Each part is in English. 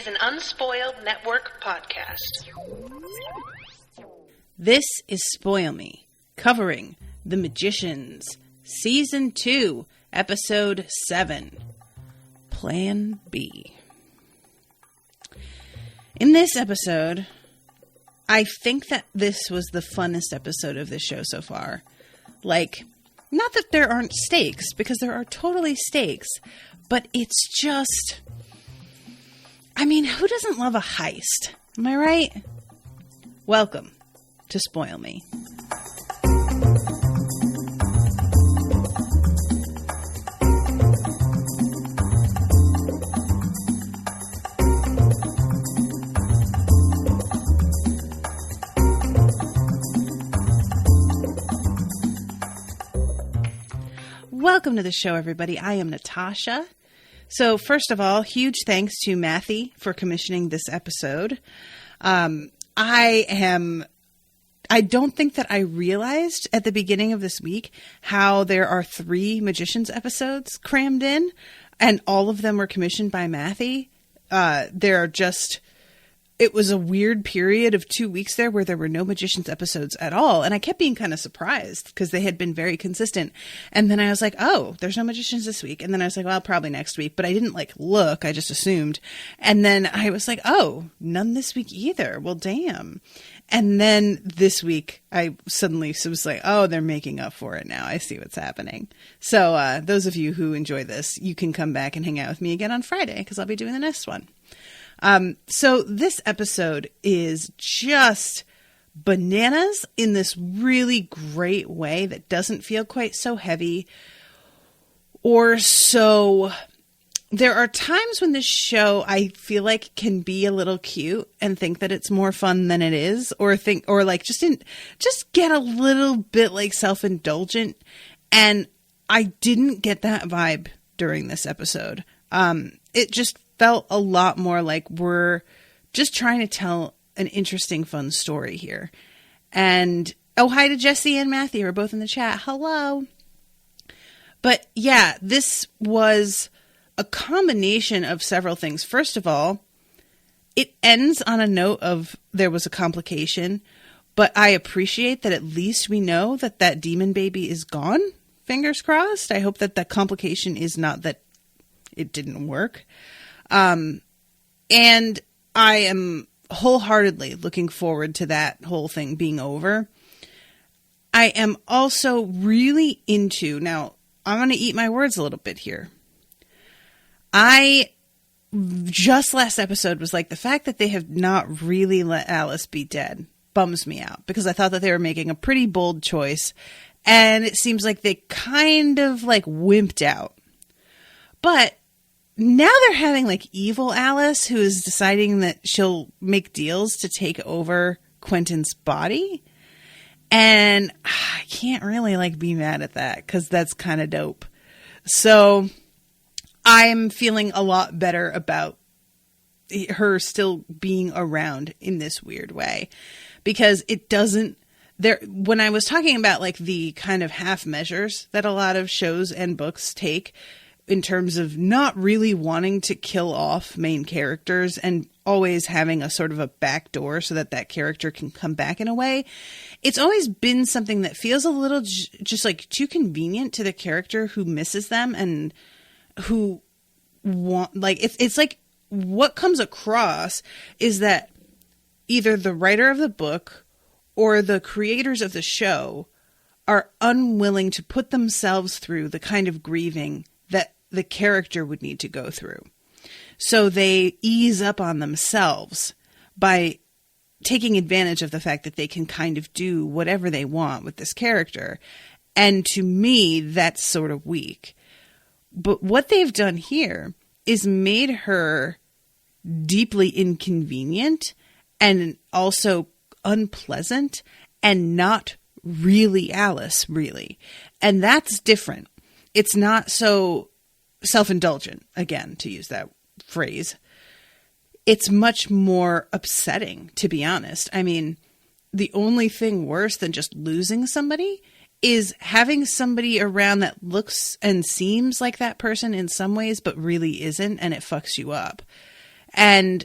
an Unspoiled Network podcast. This is Spoil Me, covering The Magicians, Season 2, Episode 7, Plan B. In this episode, I think that this was the funnest episode of this show so far. Like, not that there aren't stakes, because there are totally stakes, but it's just... I mean, who doesn't love a heist? Am I right? Welcome to Spoil Me. Welcome to the show, everybody. I am Natasha. So first of all, huge thanks to Mathy for commissioning this episode. I don't think that I realized at the beginning of this week how there are 3 Magicians episodes crammed in, and all of them were commissioned by Mathy. It was a weird period of 2 weeks there where there were no Magicians episodes at all. And I kept being kind of surprised because they had been very consistent. And then I was like, oh, there's no Magicians this week. And then I was like, well, probably next week. But I didn't look. I just assumed. And then I was like, oh, none this week either. Well, damn. And then this week I suddenly was like, oh, they're making up for it now. I see what's happening. So those of you who enjoy this, you can come back and hang out with me again on Friday because I'll be doing the next one. So this episode is just bananas in this really great way that doesn't feel quite so heavy or so... There are times when this show I feel like can be a little cute and think that it's more fun than it is, or just get a little bit like self-indulgent. And I didn't get that vibe during this episode. It just felt a lot more like we're just trying to tell an interesting, fun story here. And, oh, hi to Jesse and Matthew, who are both in the chat. Hello. But yeah, this was a combination of several things. First of all, it ends on a note of there was a complication, but I appreciate that at least we know that that demon baby is gone. Fingers crossed. I hope that the complication is not that it didn't work. And I am wholeheartedly looking forward to that whole thing being over. I am also really into, now I'm going to eat my words a little bit here. Just last episode was like, the fact that they have not really let Alice be dead bums me out, because I thought that they were making a pretty bold choice, and it seems like they kind of wimped out. But now they're having evil Alice, who is deciding that she'll make deals to take over Quentin's body. And I can't really be mad at that, because that's kind of dope. So I'm feeling a lot better about her still being around in this weird way, because it doesn't when I was talking about the kind of half measures that a lot of shows and books take in terms of not really wanting to kill off main characters and always having a sort of a back door so that that character can come back in a way, it's always been something that feels a little just too convenient to the character who misses them and who want, it's what comes across is that either the writer of the book or the creators of the show are unwilling to put themselves through the kind of grieving that the character would need to go through. So they ease up on themselves by taking advantage of the fact that they can kind of do whatever they want with this character. And to me, that's sort of weak. But what they've done here is made her deeply inconvenient and also unpleasant and not really Alice, really. And that's different. It's not so self-indulgent, again, to use that phrase. It's much more upsetting, to be honest. I mean, the only thing worse than just losing somebody is having somebody around that looks and seems like that person in some ways, but really isn't, and it fucks you up. And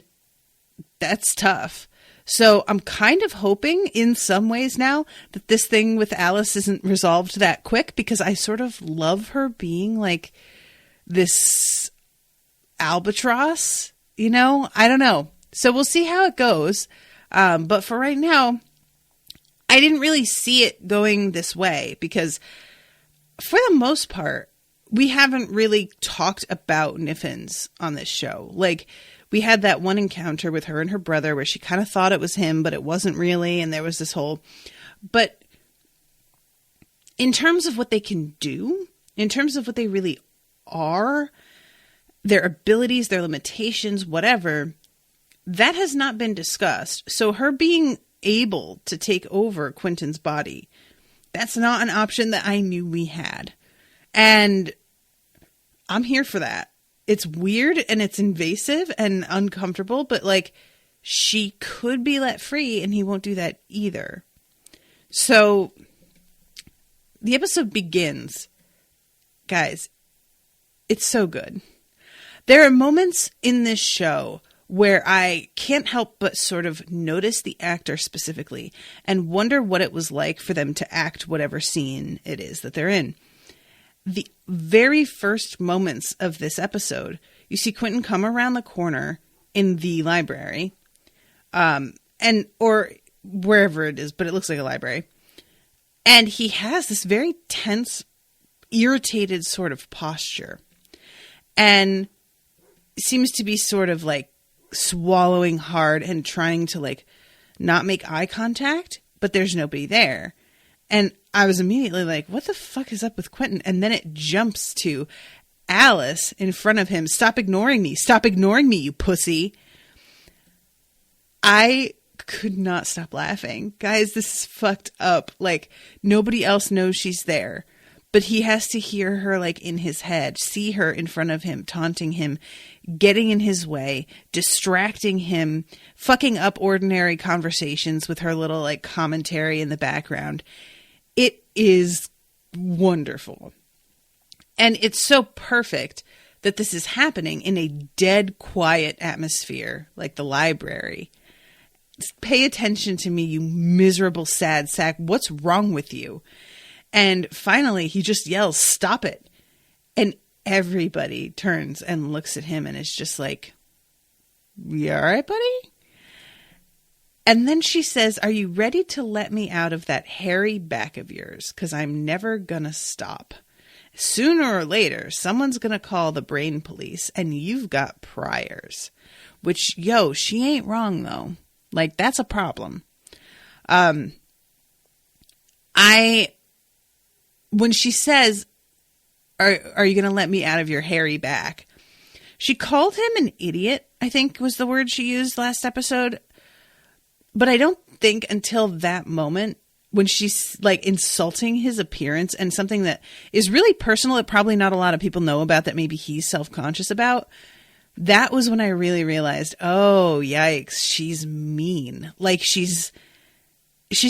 that's tough. So I'm kind of hoping in some ways now that this thing with Alice isn't resolved that quick, because I sort of love her being like this albatross, you know? I don't know. So we'll see how it goes. But for right now, I didn't really see it going this way, because for the most part, we haven't really talked about Niffins on this show. Like, we had that one encounter with her and her brother where she kind of thought it was him, but it wasn't really. And there was this whole, but in terms of what they can do, in terms of what they really are, their abilities, their limitations, whatever, that has not been discussed. So her being able to take over Quentin's body, that's not an option that I knew we had. And I'm here for that. It's weird and it's invasive and uncomfortable, but like, she could be let free and he won't do that either. So the episode begins. Guys, it's so good. There are moments in this show where I can't help but sort of notice the actor specifically and wonder what it was like for them to act whatever scene it is that they're in. The very first moments of this episode, you see Quentin come around the corner in the library, or wherever it is, but it looks like a library. And he has this very tense, irritated sort of posture, and seems to be sort of like swallowing hard and trying to like not make eye contact, but there's nobody there. And I was immediately like, what the fuck is up with Quentin? And then it jumps to Alice in front of him. Stop ignoring me. Stop ignoring me, you pussy. I could not stop laughing. Guys, this is fucked up. Like, nobody else knows she's there. But he has to hear her like in his head, see her in front of him, taunting him, getting in his way, distracting him, fucking up ordinary conversations with her little like commentary in the background. It is wonderful. And it's so perfect that this is happening in a dead quiet atmosphere like the library. Just pay attention to me, you miserable sad sack. What's wrong with you? And finally, he just yells, stop it. And everybody turns and looks at him and is just like, you all right, buddy? And then she says, are you ready to let me out of that hairy back of yours? Because I'm never going to stop. Sooner or later, someone's going to call the brain police and you've got priors. Which, she ain't wrong, though. Like, that's a problem. When she says, are you going to let me out of your hairy back? She called him an idiot, I think was the word she used last episode. But I don't think until that moment when she's like insulting his appearance and something that is really personal that probably not a lot of people know about that maybe he's self-conscious about. That was when I really realized, oh, yikes, she's mean. Like she's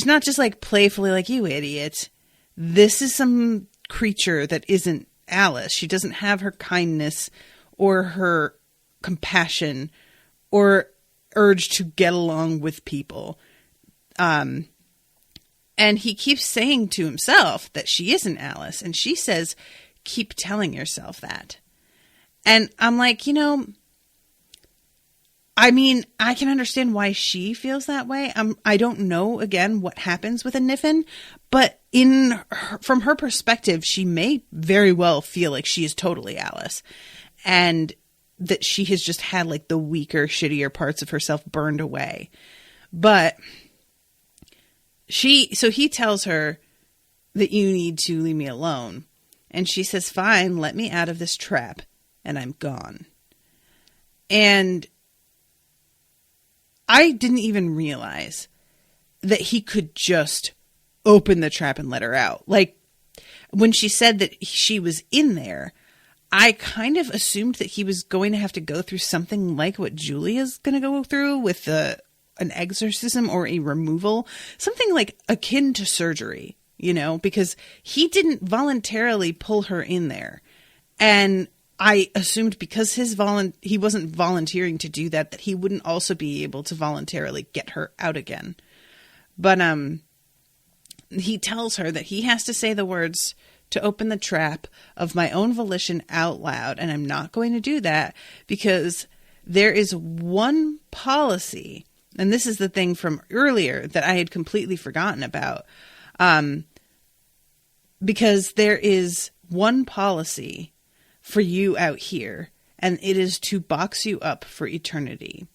not just like playfully like, you idiot. This is some creature that isn't Alice. She doesn't have her kindness or her compassion or urge to get along with people. And he keeps saying to himself that she isn't Alice. And she says, keep telling yourself that. And I'm like, I mean, I can understand why she feels that way. I don't know, again, what happens with a Niffin, but from her perspective, she may very well feel like she is totally Alice. And that she has just had like the weaker, shittier parts of herself burned away. But so he tells her that you need to leave me alone. And she says, fine, let me out of this trap and I'm gone. And I didn't even realize that he could just open the trap and let her out. Like when she said that she was in there, I kind of assumed that he was going to have to go through something like what Julia's going to go through with an exorcism or a removal, something like akin to surgery, because he didn't voluntarily pull her in there. And I assumed because he wasn't volunteering to do that he wouldn't also be able to voluntarily get her out again. But he tells her that he has to say the words to open the trap of my own volition out loud, and I'm not going to do that because there is one policy, and this is the thing from earlier that I had completely forgotten about, because there is one policy for you out here, and it is to box you up for eternity.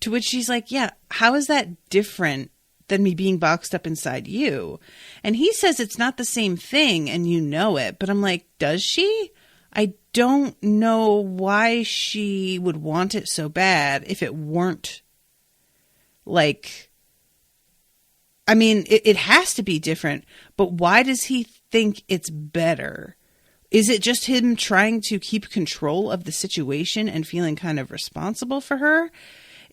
To which she's like, yeah, how is that different than me being boxed up inside you? And he says it's not the same thing, and you know it. But I'm like, does she? I don't know why she would want it so bad if it weren't like, I mean, it has to be different, but why does he think it's better? Is it just him trying to keep control of the situation and feeling kind of responsible for her?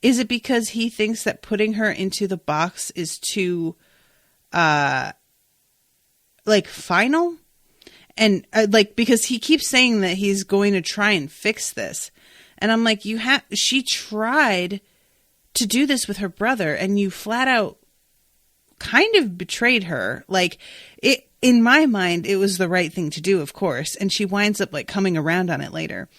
Is it because he thinks that putting her into the box is too, final? And, because he keeps saying that he's going to try and fix this. And I'm like, she tried to do this with her brother, and you flat out kind of betrayed her. In my mind, it was the right thing to do, of course. And she winds up coming around on it later.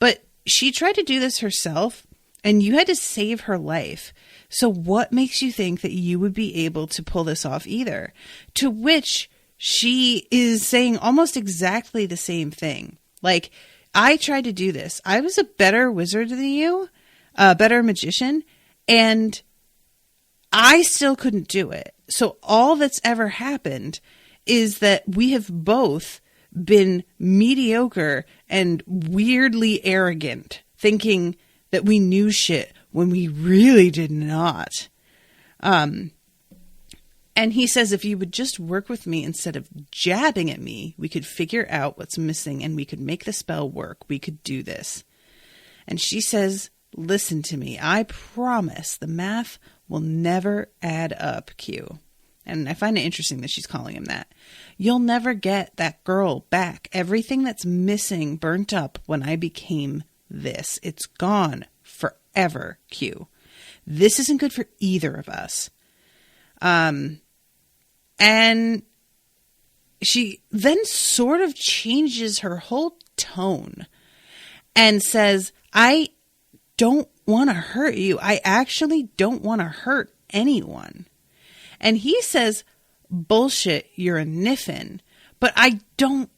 But she tried to do this herself, and you had to save her life. So what makes you think that you would be able to pull this off either? To which she is saying almost exactly the same thing. I tried to do this. I was a better wizard than you, a better magician, and I still couldn't do it. So all that's ever happened is that we have both been mediocre and weirdly arrogant, thinking that we knew shit when we really did not. And he says, if you would just work with me instead of jabbing at me, we could figure out what's missing and we could make the spell work. We could do this. And she says, listen to me. I promise the math will never add up, Q. And I find it interesting that she's calling him that. You'll never get that girl back. Everything that's missing burnt up when I became this. It's gone forever, Q. This isn't good for either of us. And she then sort of changes her whole tone and says, I don't want to hurt you. I actually don't want to hurt anyone. And he says, bullshit, you're a niffin. But I don't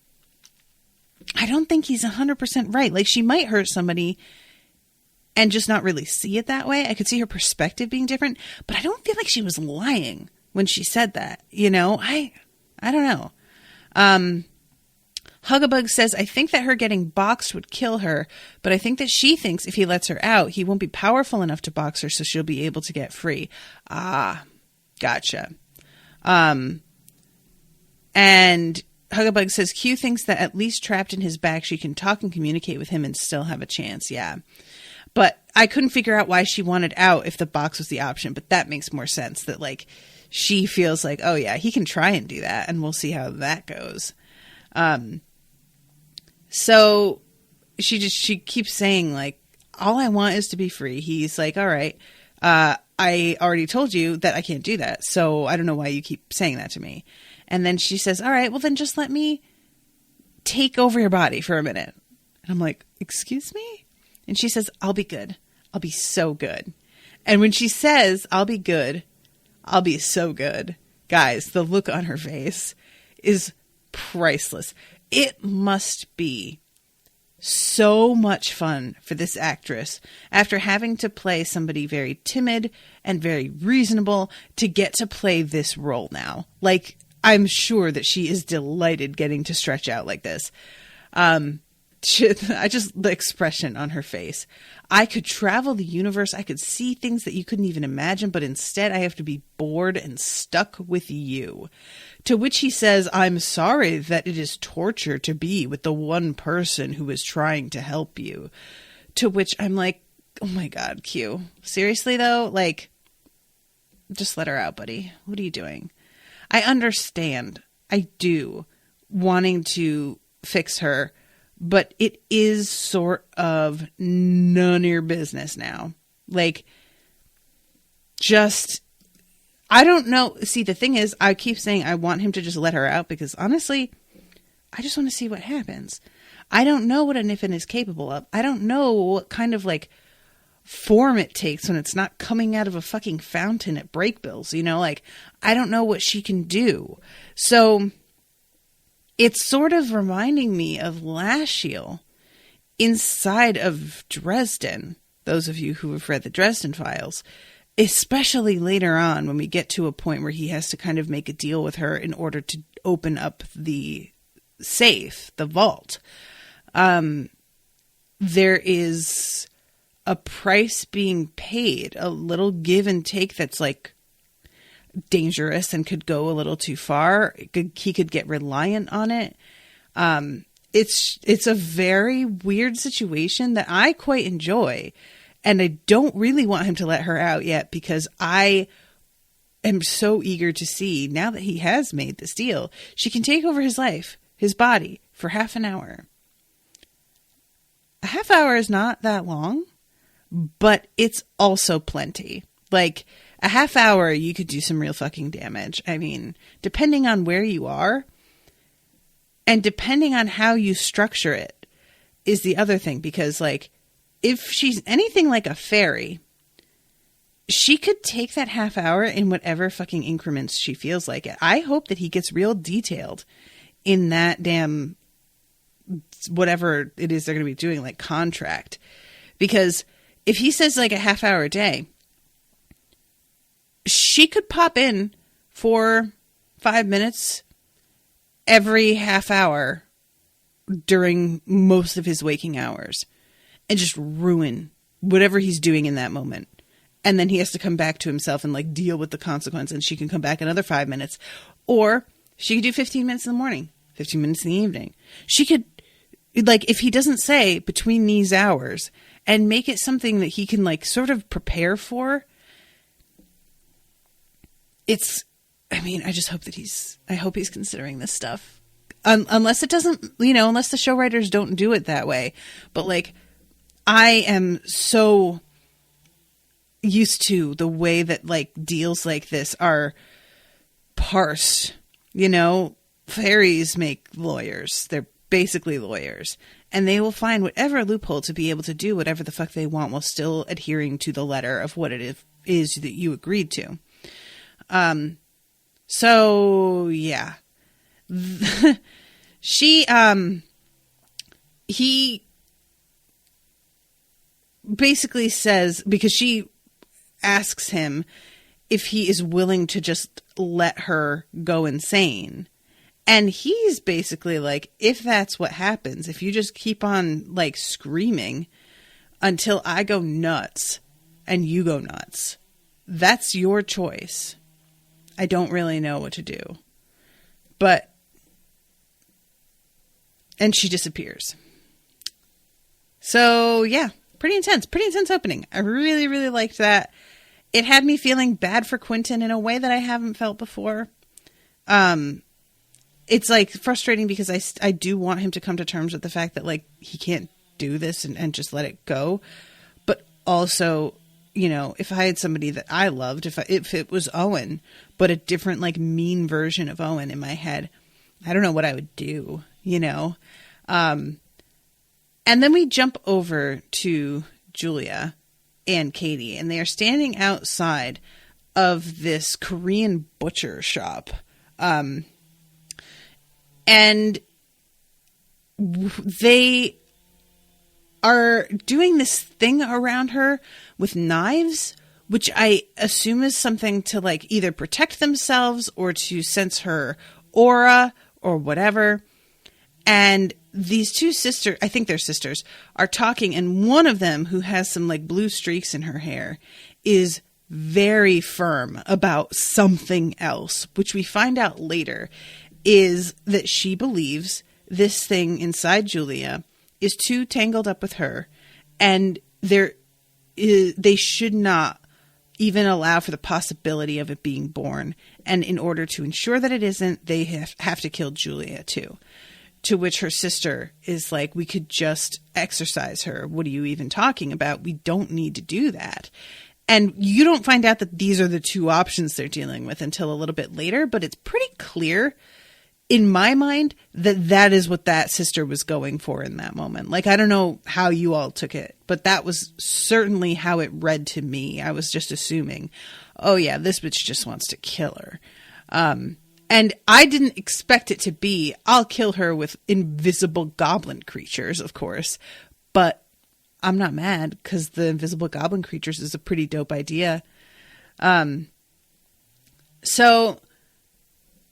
think he's 100% right. She might hurt somebody and just not really see it that way. I could see her perspective being different, but I don't feel like she was lying when she said that. I don't know. Hugabug says, I think that her getting boxed would kill her, but I think that she thinks if he lets her out, he won't be powerful enough to box her, so she'll be able to get free. Ah, gotcha. And Hugabug says, Q thinks that at least trapped in his back, she can talk and communicate with him and still have a chance. Yeah. But I couldn't figure out why she wanted out if the box was the option, but that makes more sense that she feels like, oh yeah, he can try and do that and we'll see how that goes. So she keeps saying all I want is to be free. He's like, all right, I already told you that I can't do that. So I don't know why you keep saying that to me. And then she says, all right, well then just let me take over your body for a minute. And I'm like, excuse me? And she says, I'll be good. I'll be so good. And when she says, I'll be good, I'll be so good, guys, the look on her face is priceless. It must be so much fun for this actress after having to play somebody very timid and very reasonable to get to play this role now. I'm sure that she is delighted getting to stretch out like this. The expression on her face. I could travel the universe. I could see things that you couldn't even imagine, but instead I have to be bored and stuck with you. To which he says, I'm sorry that it is torture to be with the one person who is trying to help you. To which I'm like, oh my God, Q. Seriously though? Just let her out, buddy. What are you doing? I understand. I do. Wanting to fix her. but it is sort of none of your business now. Like, just, I don't know. See, the thing is, I keep saying I want him to just let her out because honestly, I just want to see what happens. I don't know what a Niffin is capable of. I don't know what kind of like form it takes when it's not coming out of a fucking fountain at Breakbills, you know, like I don't know what she can do. So it's sort of reminding me of Lashiel inside of Dresden. Those of you who have read the Dresden Files, especially later on when we get to a point where he has to kind of make a deal with her in order to open up the safe, the vault. There is a price being paid, a little give and take that's like dangerous and could go a little too far. He could get reliant on it. It's a very weird situation that I quite enjoy. And I don't really want him to let her out yet because I am so eager to see, now that he has made this deal, she can take over his life, his body, for half an hour. A half hour is not that long, but it's also plenty. Like, a half hour, you could do some real fucking damage. I mean, depending on where you are, and depending on how you structure it, is the other thing. Because, like, if she's anything like a fairy, she could take that half hour in whatever fucking increments she feels like it. I hope that he gets real detailed in that damn whatever it is they're going to be doing, like contract. Because if he says like a half hour a day, she could pop in for 5 minutes every half hour during most of his waking hours and just ruin whatever he's doing in that moment. And then he has to come back to himself and like deal with the consequence, and she can come back another 5 minutes. Or she could do 15 minutes in the morning, 15 minutes in the evening. She could, like, if he doesn't say between these hours, and make it something that he can like sort of prepare for. It's, I mean, I just hope that I hope he's considering this stuff. Unless it doesn't, you know, unless the show writers don't do it that way. But like, I am so used to the way that like deals like this are parsed. You know, fairies make lawyers. They're basically lawyers. And they will find whatever loophole to be able to do whatever the fuck they want while still adhering to the letter of what it is that you agreed to. So yeah, he basically says, because she asks him if he is willing to just let her go insane. And he's basically like, if that's what happens, if you just keep on like screaming until I go nuts and you go nuts, that's your choice. I don't really know what to do. But, and she disappears. So yeah, pretty intense opening. I really, really liked that. It had me feeling bad for Quentin in a way that I haven't felt before. It's like frustrating because I do want him to come to terms with the fact that like he can't do this and just let it go. But also, you know, if I had somebody that I loved, if it was Owen, but a different like mean version of Owen in my head, I don't know what I would do, you know? And then we jump over to Julia and Katie, and they are standing outside of this Korean butcher shop. And they are doing this thing around her with knives, which I assume is something to like either protect themselves or to sense her aura or whatever. And these two sisters, I think they're sisters, are talking, and one of them, who has some like blue streaks in her hair, is very firm about something else, which we find out later is that she believes this thing inside Julia is too tangled up with her, and they should not even allow for the possibility of it being born. And in order to ensure that it isn't, they have to kill Julia too. To which her sister is like, we could just exorcise her. What are you even talking about? We don't need to do that. And you don't find out that these are the two options they're dealing with until a little bit later, but it's pretty clear in my mind that that is what that sister was going for in that moment. Like, I don't know how you all took it, but that was certainly how it read to me. I was just assuming, oh yeah, this bitch just wants to kill her. And I didn't expect it to be, I'll kill her with invisible goblin creatures, of course, but I'm not mad because the invisible goblin creatures is a pretty dope idea. So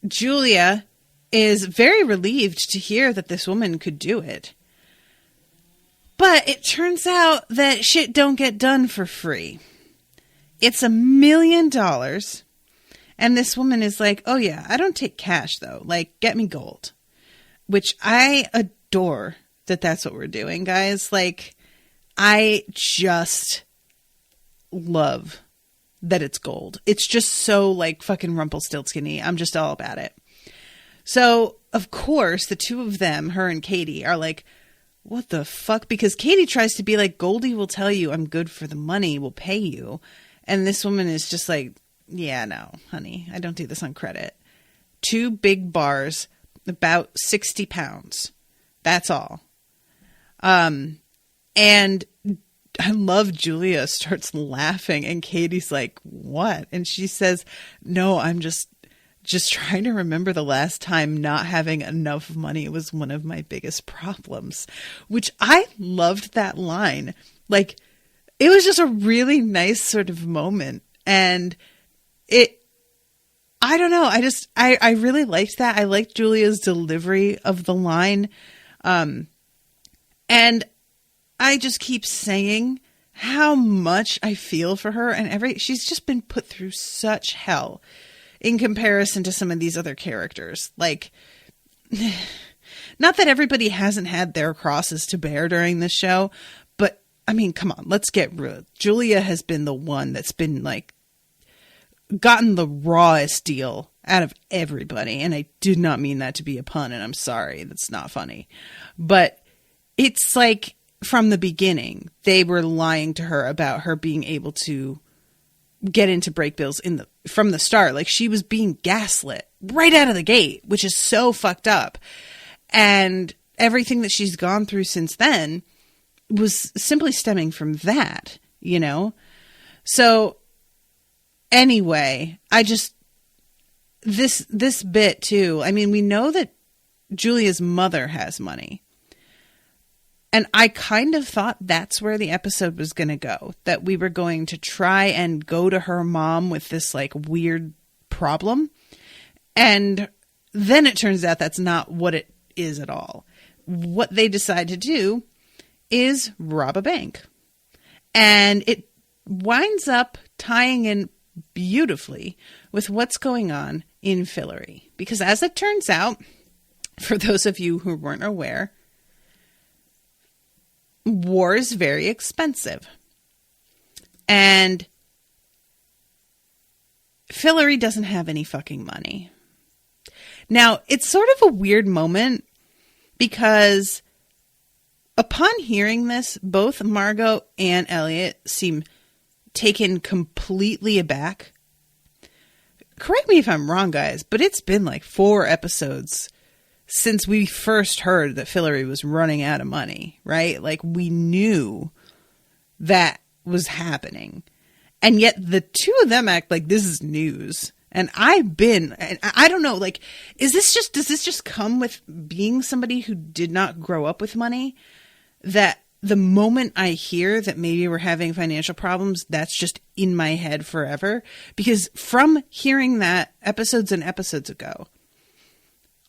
Julia is very relieved to hear that this woman could do it. But it turns out that shit don't get done for free. It's $1 million. And this woman is like, oh yeah, I don't take cash though. Like, get me gold. Which I adore that that's what we're doing, guys. Like, I just love that it's gold. It's just so like fucking Rumpelstiltskin-y. I'm just all about it. So, of course, the two of them, her and Katie, are like, what the fuck? Because Katie tries to be like, Goldie will tell you I'm good for the money, we'll pay you. And this woman is just like, yeah, no, honey, I don't do this on credit. 2 big bars, about 60 pounds. That's all. And I love Julia starts laughing and Katie's like, what? And she says, no, I'm just trying to remember the last time not having enough money was one of my biggest problems, which I loved that line. Like, it was just a really nice sort of moment. And I don't know. I really liked that. I liked Julia's delivery of the line. And I just keep saying how much I feel for her and she's just been put through such hell in comparison to some of these other characters. Like, not that everybody hasn't had their crosses to bear during this show, but I mean, come on, let's get real. Julia has been the one that's been like, gotten the rawest deal out of everybody. And I did not mean that to be a pun, and I'm sorry. That's not funny. But it's like from the beginning, they were lying to her about her being able to get into break bills from the start. Like, she was being gaslit right out of the gate, which is so fucked up. And everything that she's gone through since then was simply stemming from that, you know? So anyway, this bit too, I mean, we know that Julia's mother has money. And I kind of thought that's where the episode was going to go. That we were going to try and go to her mom with this like weird problem. And then it turns out that's not what it is at all. What they decide to do is rob a bank. And it winds up tying in beautifully with what's going on in Fillory. Because as it turns out, for those of you who weren't aware, war is very expensive. And Fillory doesn't have any fucking money. Now, it's sort of a weird moment because upon hearing this, both Margot and Elliot seem taken completely aback. Correct me if I'm wrong, guys, but it's been like 4 episodes since we first heard that Fillory was running out of money, right? Like, we knew that was happening. And yet the two of them act like this is news. And I don't know, like, does this just come with being somebody who did not grow up with money? That the moment I hear that maybe we're having financial problems, that's just in my head forever. Because from hearing that episodes and episodes ago,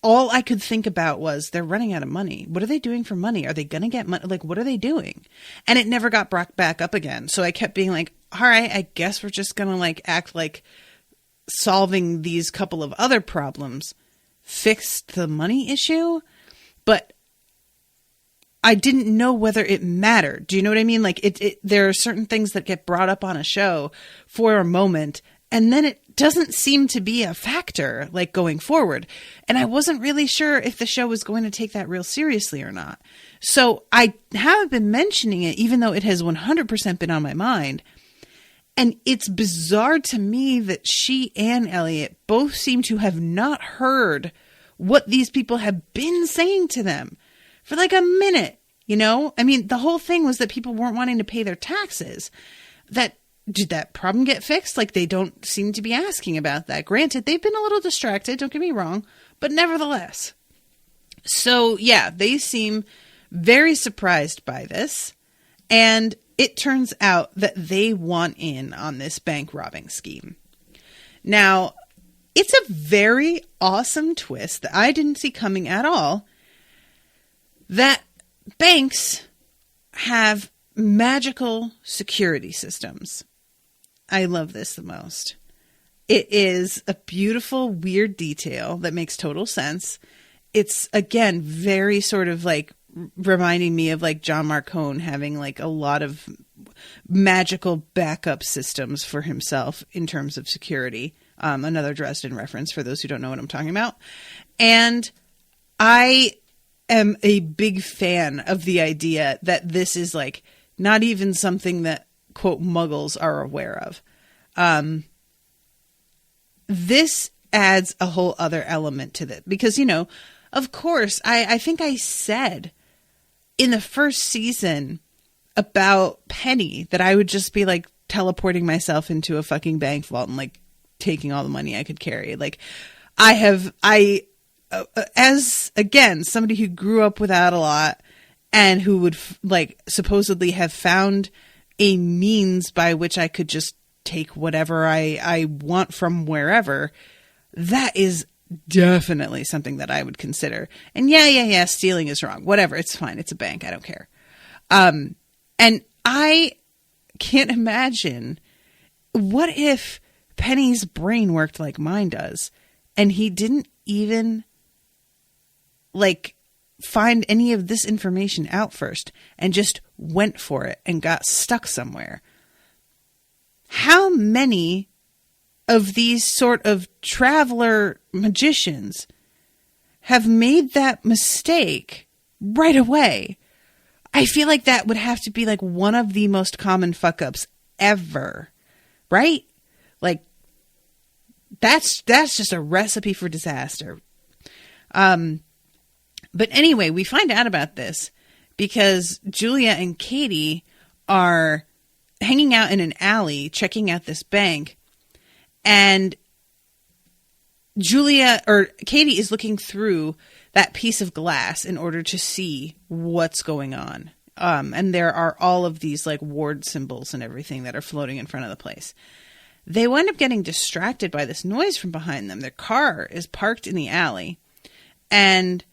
all I could think about was they're running out of money. What are they doing for money? Are they going to get money? Like, what are they doing? And it never got brought back up again. So I kept being like, all right, I guess we're just going to like act like solving these couple of other problems fixed the money issue. But I didn't know whether it mattered. Do you know what I mean? Like, there are certain things that get brought up on a show for a moment And then it doesn't seem to be a factor, like, going forward. And I wasn't really sure if the show was going to take that real seriously or not. So I haven't been mentioning it, even though it has 100% been on my mind. And it's bizarre to me that she and Elliot both seem to have not heard what these people have been saying to them for like a minute, you know? I mean, the whole thing was that people weren't wanting to pay their taxes. Did that problem get fixed? Like, they don't seem to be asking about that. Granted, they've been a little distracted, don't get me wrong, but nevertheless. So, yeah, they seem very surprised by this. And it turns out that they want in on this bank robbing scheme. Now, it's a very awesome twist that I didn't see coming at all, that banks have magical security systems. I love this the most. It is a beautiful, weird detail that makes total sense. It's, again, very sort of like reminding me of like John Marcone having like a lot of magical backup systems for himself in terms of security. Another Dresden reference for those who don't know what I'm talking about. And I am a big fan of the idea that this is like not even something that, quote, muggles are aware of. This adds a whole other element to it because, you know, of course, I think I said in the first season about Penny that I would just be like teleporting myself into a fucking bank vault and like taking all the money I could carry. Like as again, somebody who grew up without a lot and who would like supposedly have found a means by which I could just take whatever I want from wherever, that is definitely something that I would consider. And yeah, stealing is wrong. Whatever, it's fine. It's a bank. I don't care. And I can't imagine, what if Penny's brain worked like mine does and he didn't even like find any of this information out first and just went for it and got stuck somewhere? How many of these sort of traveler magicians have made that mistake right away? I feel like that would have to be like one of the most common fuck ups ever, right? Like that's just a recipe for disaster. But anyway, we find out about this because Julia and Katie are hanging out in an alley, checking out this bank. And Katie is looking through that piece of glass in order to see what's going on. And there are all of these like ward symbols and everything that are floating in front of the place. They wind up getting distracted by this noise from behind them. Their car is parked in the alley and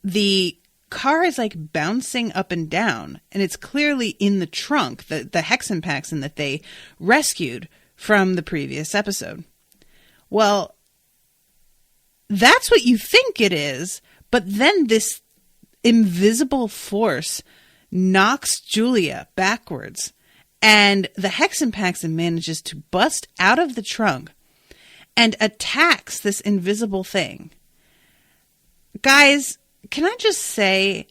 the car is like bouncing up and down, and it's clearly in the trunk, the Hexenpaxen that they rescued from the previous episode. Well, that's what you think it is, but then this invisible force knocks Julia backwards, and the Hexenpaxen manages to bust out of the trunk and attacks this invisible thing. Guys, can I just say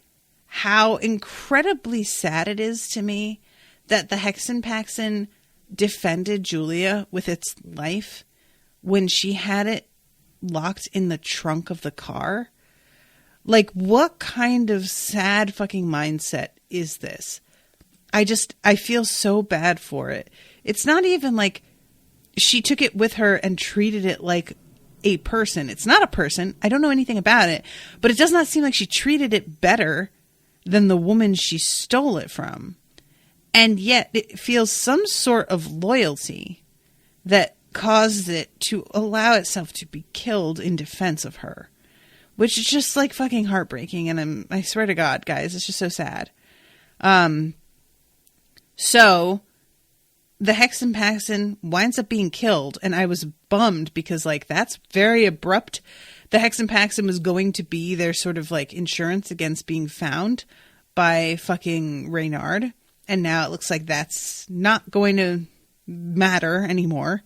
how incredibly sad it is to me that the Hexenpaxen defended Julia with its life when she had it locked in the trunk of the car? Like, what kind of sad fucking mindset is this? I feel so bad for it. It's not even like she took it with her and treated it like a person. It's not a person. I don't know anything about it, but it does not seem like she treated it better than the woman she stole it from. And yet it feels some sort of loyalty that caused it to allow itself to be killed in defense of her, which is just like fucking heartbreaking. And I swear to God, guys, it's just so sad. So the Hexenpaxen winds up being killed, and I was bummed because, like, that's very abrupt. The Hexenpaxen was going to be their sort of, like, insurance against being found by fucking Reynard, and now it looks like that's not going to matter anymore.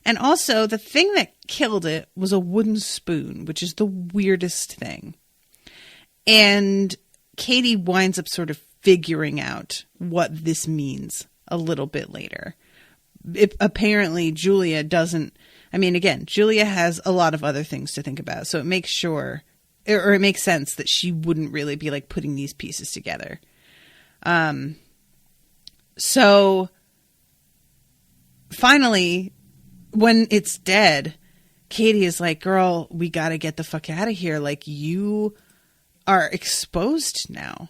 And also, the thing that killed it was a wooden spoon, which is the weirdest thing. And Katie winds up sort of figuring out what this means a little bit later. Apparently, Julia doesn't... I mean, again, Julia has a lot of other things to think about, so it makes it makes sense that she wouldn't really be, like, putting these pieces together. So, finally, when it's dead, Katie is like, girl, we gotta get the fuck out of here. Like, you are exposed now.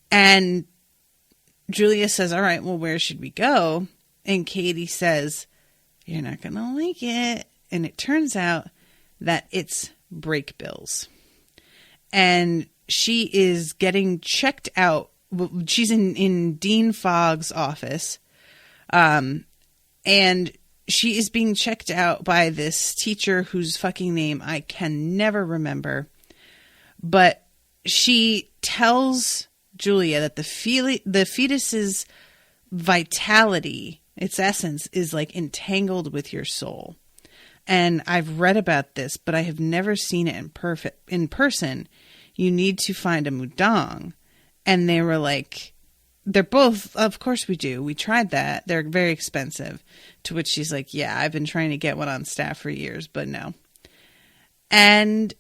And Julia says, all right, well, where should we go? And Katie says, you're not going to like it. And it turns out that it's break bills. And she is getting checked out. She's in Dean Fogg's office. And she is being checked out by this teacher whose fucking name I can never remember. But she tells Julia that the fetus's vitality, its essence, is like entangled with your soul. And I've read about this, but I have never seen it in person. You need to find a mudang. And they were like, they're both, of course we do. We tried that. They're very expensive. To which she's like, yeah, I've been trying to get one on staff for years, but no. And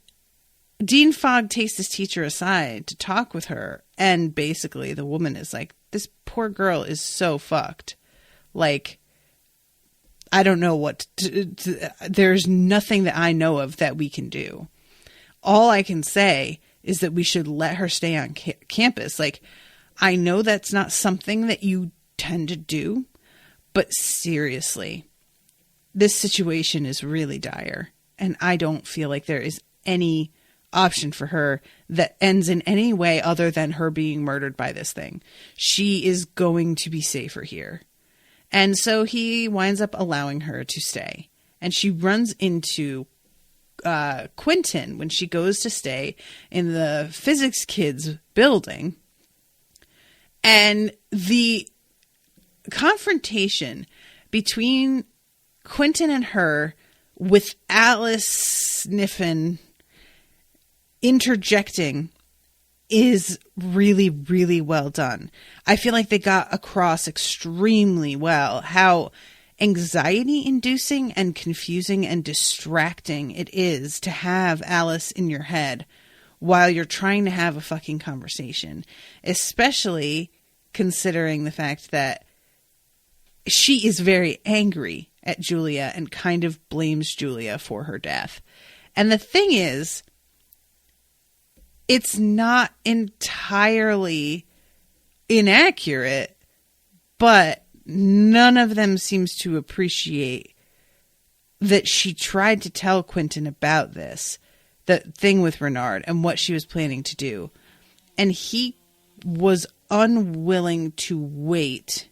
Dean Fogg takes this teacher aside to talk with her. And basically the woman is like, this poor girl is so fucked. Like, I don't know what there's nothing that I know of that we can do. All I can say is that we should let her stay on campus. Like, I know that's not something that you tend to do, but seriously, this situation is really dire. And I don't feel like there is any option for her that ends in any way other than her being murdered by this thing. She is going to be safer here. And so he winds up allowing her to stay. And she runs into Quentin when she goes to stay in the physics kids building. And the confrontation between Quentin and her, with Alice sniffing, interjecting, is really, really well done. I feel like they got across extremely well how anxiety-inducing and confusing and distracting it is to have Alice in your head while you're trying to have a fucking conversation, especially considering the fact that she is very angry at Julia and kind of blames Julia for her death. And the thing is, it's not entirely inaccurate, but none of them seems to appreciate that she tried to tell Quentin about this, the thing with Renard and what she was planning to do. And he was unwilling to wait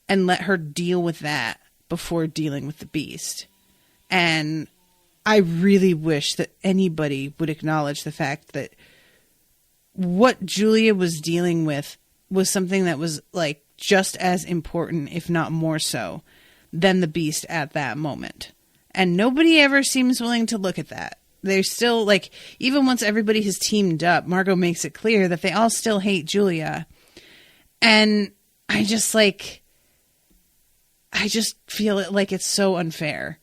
and let her deal with that before dealing with the beast. And I really wish that anybody would acknowledge the fact that what Julia was dealing with was something that was like just as important, if not more so, than the beast at that moment. And nobody ever seems willing to look at that. They're still like, even once everybody has teamed up, Margot makes it clear that they all still hate Julia. And I just feel it like it's so unfair.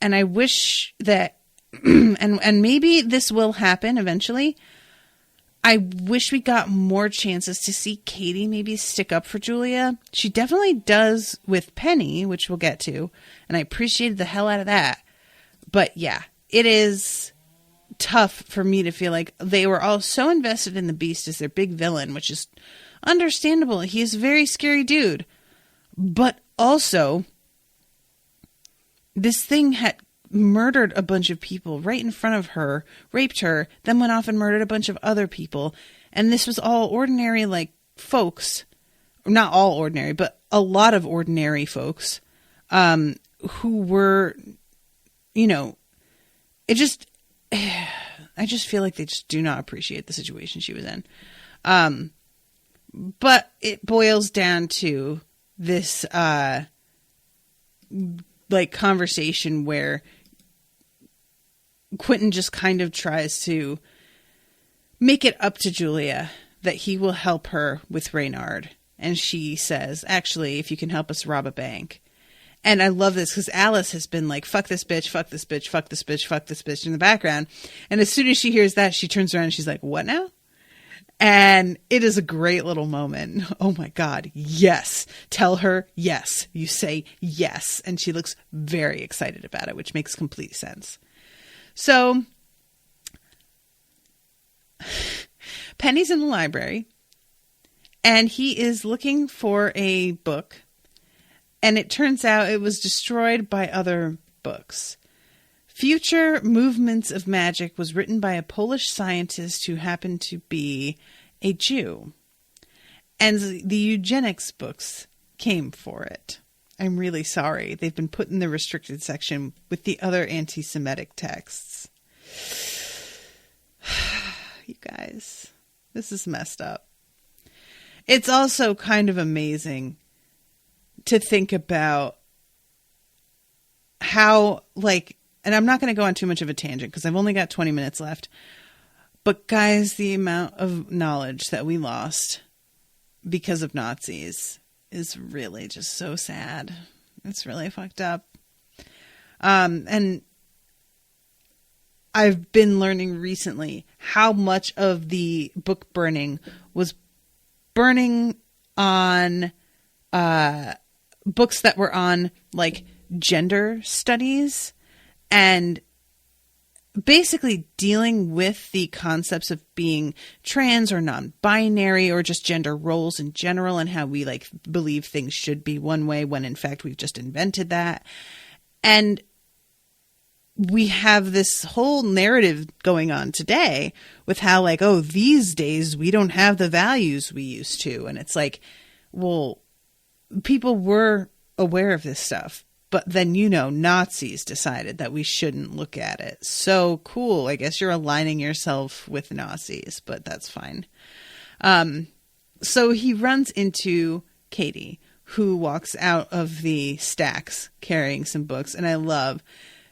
And I wish that, and maybe this will happen eventually. I wish we got more chances to see Katie maybe stick up for Julia. She definitely does with Penny, which we'll get to. And I appreciated the hell out of that. But yeah, it is tough for me to feel like they were all so invested in the Beast as their big villain, which is understandable. He is a very scary dude. But also, this thing had murdered a bunch of people right in front of her, raped her, then went off and murdered a bunch of other people. And this was all ordinary, like, folks. Not all ordinary, but a lot of ordinary folks who were, you know, I just feel like they just do not appreciate the situation she was in. But it boils down to this like conversation where Quentin just kind of tries to make it up to Julia that he will help her with Reynard. And she says, actually, if you can help us rob a bank. And I love this because Alice has been like, fuck this bitch, fuck this bitch, fuck this bitch, fuck this bitch in the background. And as soon as she hears that, she turns around and she's like, what now? And it is a great little moment. Oh my God. Yes. Tell her yes. You say yes. And she looks very excited about it, which makes complete sense. So Penny's in the library and he is looking for a book. And it turns out it was destroyed by other books. Future Movements of Magic was written by a Polish scientist who happened to be a Jew. And the eugenics books came for it. I'm really sorry. They've been put in the restricted section with the other anti-Semitic texts. You guys, this is messed up. It's also kind of amazing to think about how, like, and I'm not going to go on too much of a tangent because I've only got 20 minutes left. But guys, the amount of knowledge that we lost because of Nazis is really just so sad. It's really fucked up. And I've been learning recently how much of the book burning was burning on books that were on like gender studies and basically dealing with the concepts of being trans or non-binary or just gender roles in general and how we like believe things should be one way when in fact we've just invented that. And we have this whole narrative going on today with how like, oh, these days we don't have the values we used to. And it's like, well, people were aware of this stuff, but then, you know, Nazis decided that we shouldn't look at it. So cool. I guess you're aligning yourself with Nazis, but that's fine. So he runs into Katie, who walks out of the stacks carrying some books. And I love,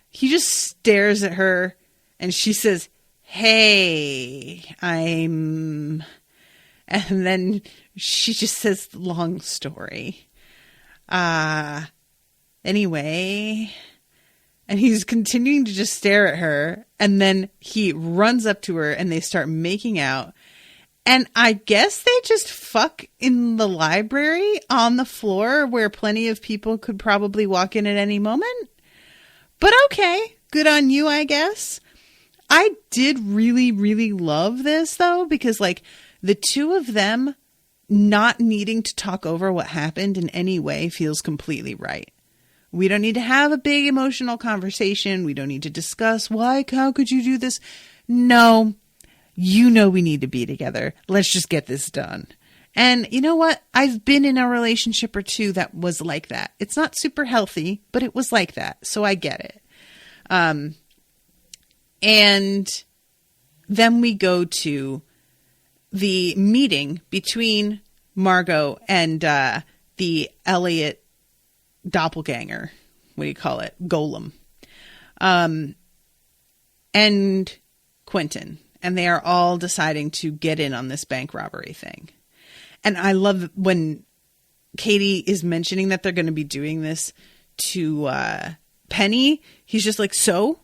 he just stares at her and she says, hey, and then she just says, long story. Anyway, and he's continuing to just stare at her. And then he runs up to her and they start making out. And I guess they just fuck in the library on the floor where plenty of people could probably walk in at any moment. But okay, good on you, I guess. I did really, really love this though, because like the two of them not needing to talk over what happened in any way feels completely right. We don't need to have a big emotional conversation. We don't need to discuss why, how could you do this? No, you know we need to be together. Let's just get this done. And you know what? I've been in a relationship or two that was like that. It's not super healthy, but it was like that. So I get it. And then we go to the meeting between Margot and the Elliot doppelganger. What do you call it? Golem. And Quentin. And they are all deciding to get in on this bank robbery thing. And I love when Katie is mentioning that they're going to be doing this to Penny. He's just like, so?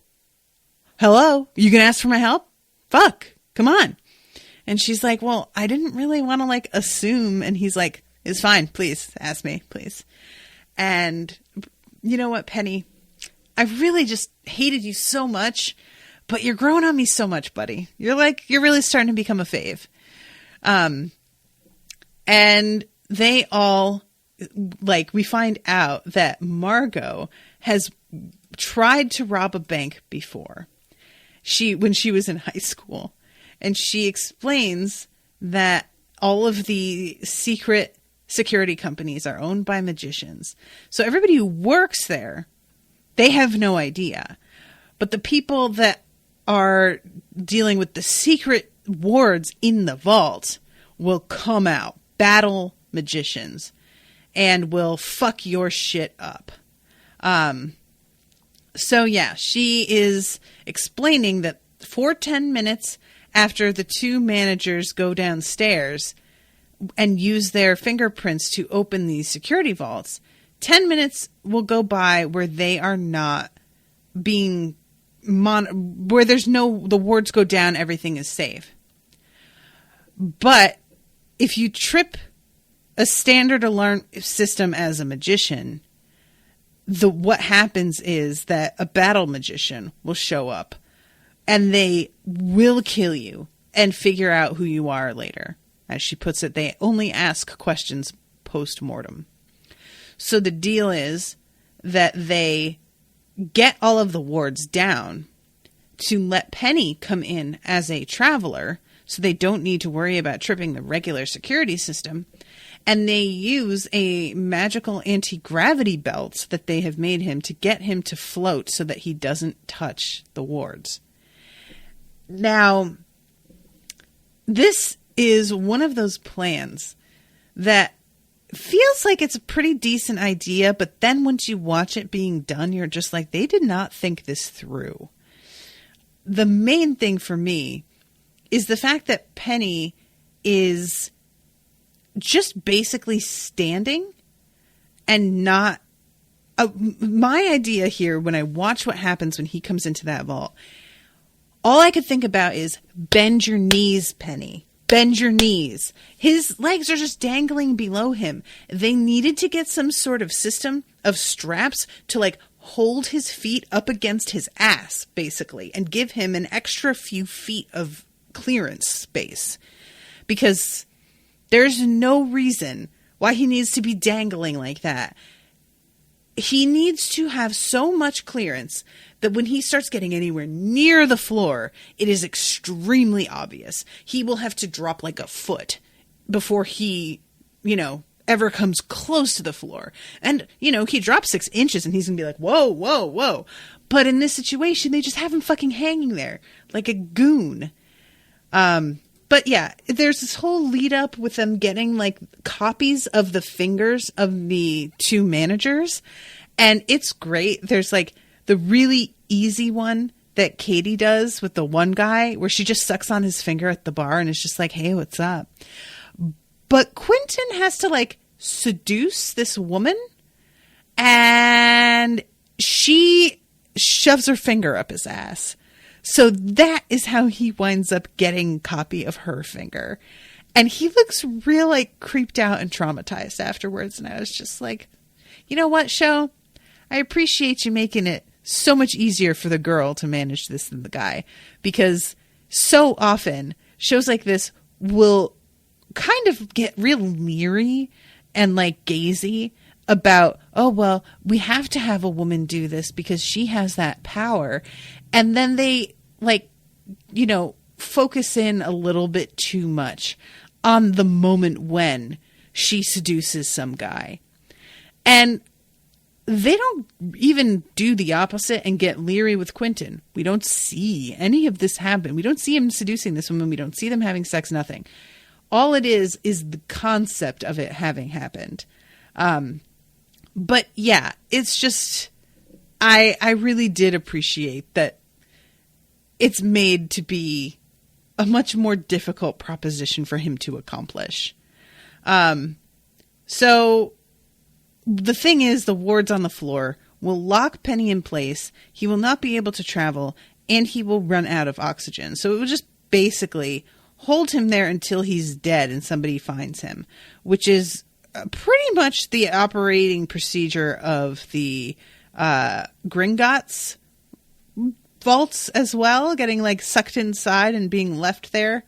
Hello? You going to ask for my help? Fuck. Come on. And she's like, well, I didn't really want to like assume. And he's like, it's fine. Please ask me, please. And you know what, Penny? I really just hated you so much, but you're growing on me so much, buddy. You're really starting to become a fave. And they all, like, we find out that Margot has tried to rob a bank before. When she was in high school. And she explains that all of the secret security companies are owned by magicians. So everybody who works there, they have no idea. But the people that are dealing with the secret wards in the vault will come out, battle magicians, and will fuck your shit up. So yeah, she is explaining that for 10 minutes after the two managers go downstairs and use their fingerprints to open these security vaults, 10 minutes will go by where they are not being where there's no, the wards go down, everything is safe. But if you trip a standard alarm system as a magician, what happens is that a battle magician will show up and they will kill you and figure out who you are later. As she puts it, they only ask questions post-mortem. So the deal is that they get all of the wards down to let Penny come in as a traveler so they don't need to worry about tripping the regular security system. And they use a magical anti-gravity belt that they have made him to get him to float so that he doesn't touch the wards. Now, this is one of those plans that feels like it's a pretty decent idea, but then once you watch it being done, you're just like, they did not think this through. The main thing for me is the fact that Penny is just basically standing and not... my idea here, when I watch what happens when he comes into that vault, all I could think about is bend your knees, Penny. Bend your knees. His legs are just dangling below him. They needed to get some sort of system of straps to like hold his feet up against his ass, basically, and give him an extra few feet of clearance space. Because there's no reason why he needs to be dangling like that. He needs to have so much clearance that when he starts getting anywhere near the floor, it is extremely obvious. He will have to drop like a foot before he, ever comes close to the floor. And, he drops 6 inches and he's going to be like, whoa, whoa, whoa. But in this situation, they just have him fucking hanging there like a goon. But yeah, there's this whole lead up with them getting like copies of the fingers of the two managers. And it's great. There's like the really easy one that Katie does with the one guy where she just sucks on his finger at the bar and is just like, hey, what's up? But Quentin has to like seduce this woman and she shoves her finger up his ass. So that is how he winds up getting copy of her finger. And he looks real like creeped out and traumatized afterwards. And I was just like, you know what, show? I appreciate you making it so much easier for the girl to manage this than the guy. Because so often shows like this will kind of get real leery and like gazy about, oh, well, we have to have a woman do this because she has that power. And then they like, focus in a little bit too much on the moment when she seduces some guy. And they don't even do the opposite and get leery with Quentin. We don't see any of this happen. We don't see him seducing this woman. We don't see them having sex, nothing. All it is the concept of it having happened. But yeah, it's just, I really did appreciate that it's made to be a much more difficult proposition for him to accomplish. So the thing is, the wards on the floor will lock Penny in place. He will not be able to travel and he will run out of oxygen. So it will just basically hold him there until he's dead and somebody finds him, which is pretty much the operating procedure of the Gringotts vaults as well, getting like sucked inside and being left there.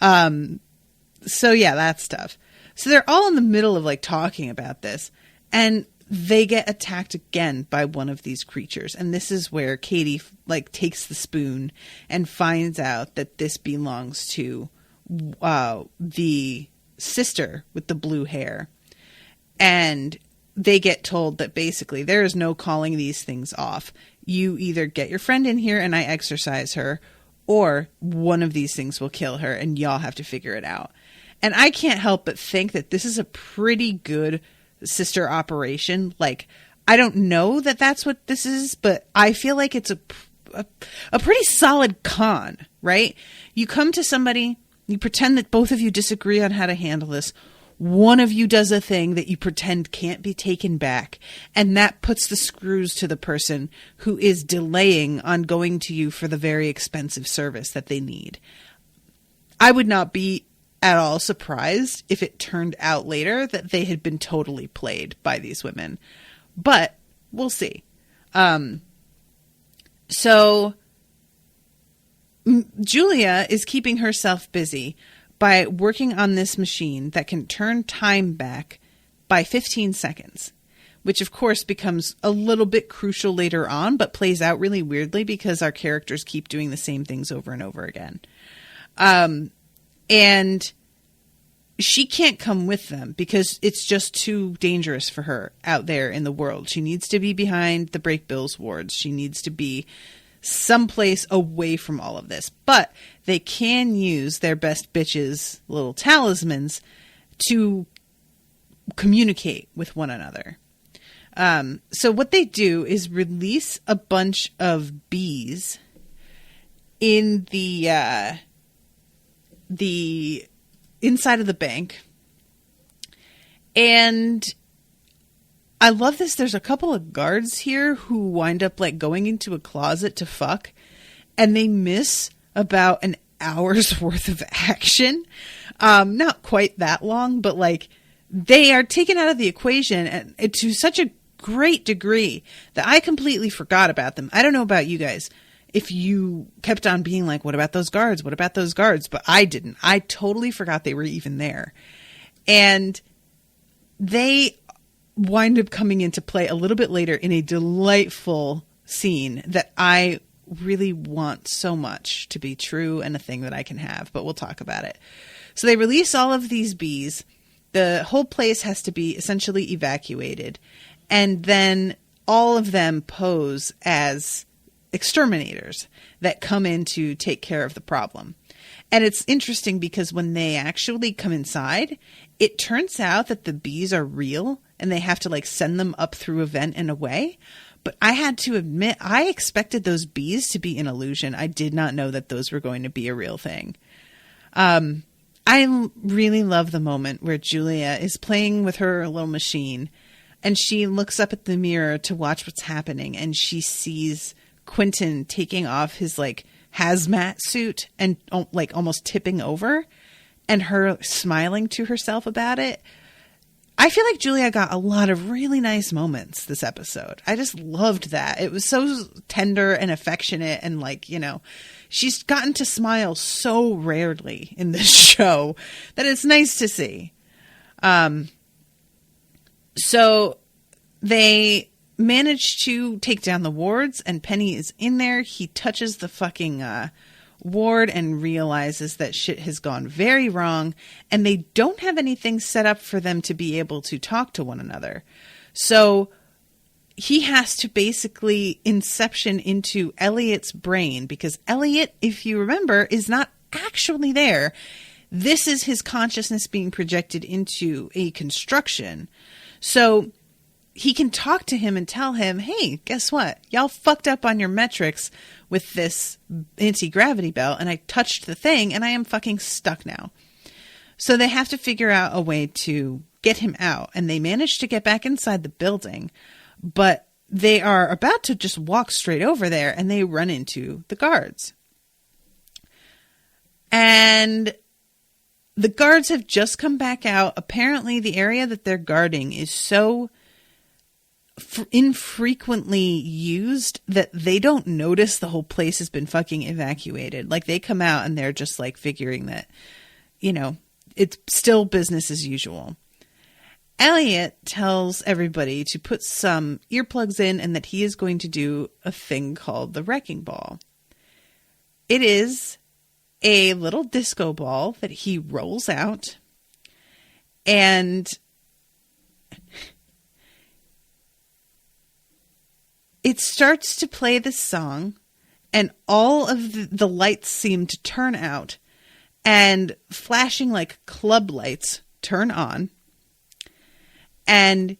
So yeah, that stuff. So they're all in the middle of like talking about this and they get attacked again by one of these creatures. And this is where Katie like takes the spoon and finds out that this belongs to the sister with the blue hair. And they get told that basically there is no calling these things off. You either get your friend in here and I exorcise her, or one of these things will kill her and y'all have to figure it out. And I can't help but think that this is a pretty good sister operation. Like, I don't know that that's what this is, but I feel like it's a pretty solid con, right? You come to somebody, you pretend that both of you disagree on how to handle this. One of you does a thing that you pretend can't be taken back, and that puts the screws to the person who is delaying on going to you for the very expensive service that they need. I would not be at all surprised if it turned out later that they had been totally played by these women, but we'll see. So Julia is keeping herself busy by working on this machine that can turn time back by 15 seconds, which of course becomes a little bit crucial later on, but plays out really weirdly because our characters keep doing the same things over and over again. And she can't come with them because it's just too dangerous for her out there in the world. She needs to be behind the Break Bills wards. She needs to be someplace away from all of this, but they can use their best bitches little talismans to communicate with one another. So what they do is release a bunch of bees in the inside of the bank. And I love this. There's a couple of guards here who wind up like going into a closet to fuck, and they miss about an hour's worth of action. Not quite that long, but like they are taken out of the equation and to such a great degree that I completely forgot about them. I don't know about you guys, if you kept on being like, what about those guards? What about those guards? But I didn't. I totally forgot they were even there. And they wind up coming into play a little bit later in a delightful scene that I really want so much to be true and a thing that I can have, but we'll talk about it. So they release all of these bees. The whole place has to be essentially evacuated. And then all of them pose as exterminators that come in to take care of the problem. And it's interesting because when they actually come inside, it turns out that the bees are real and they have to like send them up through a vent and away. But I had to admit, I expected those bees to be an illusion. I did not know that those were going to be a real thing. I really love the moment where Julia is playing with her little machine and she looks up at the mirror to watch what's happening, and she sees Quentin taking off his like hazmat suit and like almost tipping over, and her smiling to herself about it. I feel like Julia got a lot of really nice moments this episode. I just loved that. It was so tender and affectionate, and like, you know, she's gotten to smile so rarely in this show that it's nice to see. So they manage to take down the wards, and Penny is in there. He touches the fucking ward and realizes that shit has gone very wrong, and they don't have anything set up for them to be able to talk to one another. So he has to basically inception into Elliot's brain, because Elliot, if you remember, is not actually there. This is his consciousness being projected into a construction. So he can talk to him and tell him, hey, guess what? Y'all fucked up on your metrics with this anti-gravity belt, and I touched the thing, and I am fucking stuck now. So they have to figure out a way to get him out, and they manage to get back inside the building, but they are about to just walk straight over there, and they run into the guards. And the guards have just come back out. Apparently, the area that they're guarding is so infrequently used that they don't notice the whole place has been fucking evacuated. Like, they come out and they're just like figuring that, you know, it's still business as usual. Elliot tells everybody to put some earplugs in and that he is going to do a thing called the wrecking ball. It is a little disco ball that he rolls out, and it starts to play this song, and all of the lights seem to turn out, and flashing like club lights turn on, and